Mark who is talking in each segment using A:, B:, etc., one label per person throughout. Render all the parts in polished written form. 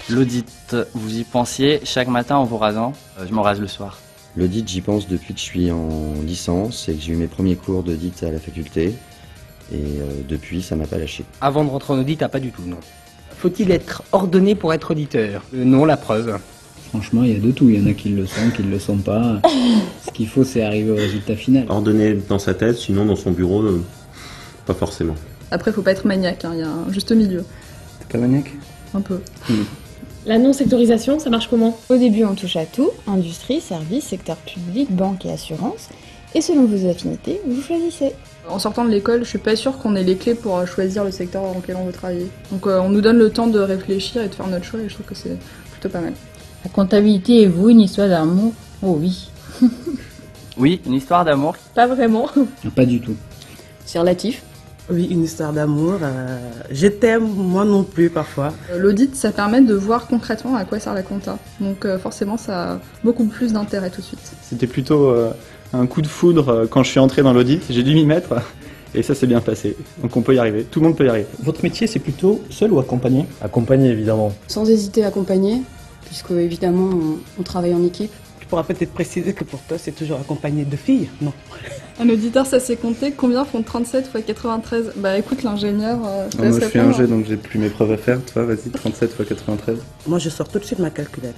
A: L'audit, vous y pensiez chaque matin en vous rasant? Je me rase le soir.
B: L'audit, j'y pense depuis que je suis en licence et que j'ai eu mes premiers cours d'audit à la faculté. Et depuis, ça m'a pas lâché.
C: Avant de rentrer en audit, pas du tout, non. Faut-il être ordonné pour être auditeur? Non, la preuve.
D: Franchement, il y a de tout. Il y en a qui le sont, qui ne le sont pas. Ce qu'il faut, c'est arriver au résultat final.
E: Ordonné dans sa tête, sinon dans son bureau, pas forcément.
F: Après, faut pas être maniaque, hein. Il y a un juste milieu.
G: T'es pas maniaque?
F: Un peu.
H: La non-sectorisation, ça marche comment?
I: Au début, on touche à tout, industrie, services, secteur public, banque et assurance. Et selon vos affinités, vous choisissez.
F: En sortant de l'école, je suis pas sûre qu'on ait les clés pour choisir le secteur dans lequel on veut travailler. Donc on nous donne le temps de réfléchir et de faire notre choix et je trouve que c'est plutôt pas mal.
J: La comptabilité et vous, une histoire d'amour? Oh oui.
A: Oui, une histoire d'amour.
H: Pas vraiment.
D: Pas du tout.
I: C'est relatif.
K: Oui, une histoire d'amour. Je t'aime, moi non plus parfois.
F: L'audit, ça permet de voir concrètement à quoi sert la compta. Donc forcément, ça a beaucoup plus d'intérêt tout de suite.
G: C'était plutôt un coup de foudre quand je suis entré dans l'audit. J'ai dû m'y mettre et ça s'est bien passé. Donc on peut y arriver, tout le monde peut y arriver.
L: Votre métier, c'est plutôt seul ou accompagné?
M: Accompagné, évidemment.
I: Sans hésiter à accompagner, puisque évidemment, on travaille en équipe.
K: Tu pourras peut-être préciser que pour toi, c'est toujours accompagné de filles, non?
F: Un auditeur, ça s'est compté. Combien font 37 x 93? Bah écoute, l'ingénieur...
G: Moi je suis ingé, donc j'ai plus mes preuves à faire. Toi, vas-y, 37 x 93.
K: Moi, je sors tout de suite ma calculette.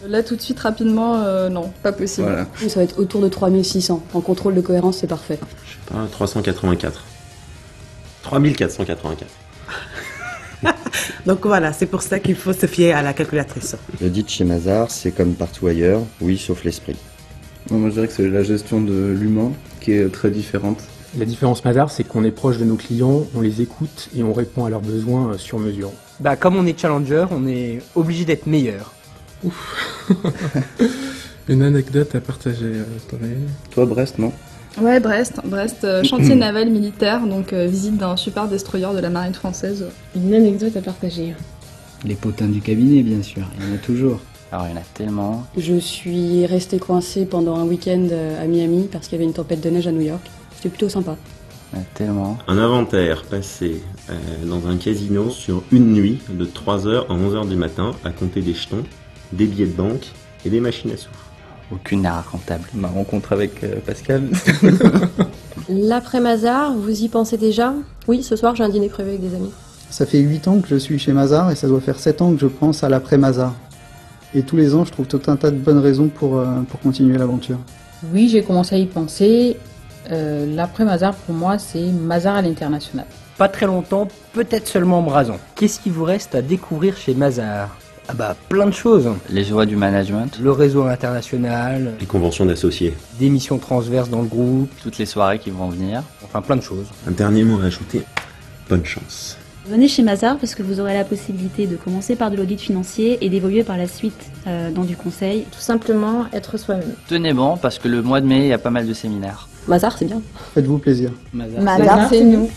F: Là, tout de suite, rapidement, non, pas possible.
G: Voilà.
I: Ça va être autour de 3600. En contrôle de cohérence, c'est parfait.
E: Je sais pas, 384. 3484.
K: Donc voilà, c'est pour ça qu'il faut se fier à la calculatrice.
B: L'audit chez Mazars, c'est comme partout ailleurs, oui, sauf l'esprit.
G: Moi je dirais que c'est la gestion de l'humain qui est très différente.
L: La différence Mazars, c'est qu'on est proche de nos clients, on les écoute et on répond à leurs besoins sur mesure.
C: Bah, comme on est challenger, on est obligé d'être meilleur.
N: Ouf. Une anecdote à partager,
G: Toi, Brest, non?
F: Ouais, Brest, chantier naval militaire, donc visite d'un super destroyer de la marine française.
H: Une anecdote à partager.
D: Les potins du cabinet, bien sûr. Il y en a toujours.
A: Alors il y en a tellement.
I: Je suis restée coincée pendant un week-end à Miami parce qu'il y avait une tempête de neige à New York. C'était plutôt sympa.
A: Il y en a tellement.
E: Un inventaire passé dans un casino sur une nuit de 3h à 11h du matin à compter des jetons, des billets de banque et des machines à sous.
A: Aucune n'est racontable.
G: Ma rencontre avec Pascal.
H: L'après-Mazars, vous y pensez déjà? Oui, ce soir j'ai un dîner prévu avec des amis.
O: Ça fait 8 ans que je suis chez Mazars et ça doit faire 7 ans que je pense à l'après-Mazars. Et tous les ans, je trouve tout un tas de bonnes raisons pour continuer l'aventure.
J: Oui, j'ai commencé à y penser. L'après-Mazars, pour moi, c'est Mazars à l'international.
C: Pas très longtemps, peut-être seulement en me rasant. Qu'est-ce qui vous reste à découvrir chez Mazars? Ah bah, plein de choses.
A: Les joies du management.
C: Le réseau international.
E: Les conventions d'associés.
C: Des missions transverses dans le groupe.
A: Toutes les soirées qui vont venir.
C: Enfin, plein de choses.
E: Un dernier mot à ajouter. Bonne chance.
P: Venez chez Mazars parce que vous aurez la possibilité de commencer par de l'audit financier et d'évoluer par la suite dans du conseil.
H: Tout simplement être soi-même.
A: Tenez bon, parce que le mois de mai, il y a pas mal de séminaires.
I: Mazars, c'est bien.
O: Faites-vous plaisir.
I: Mazars, c'est nous.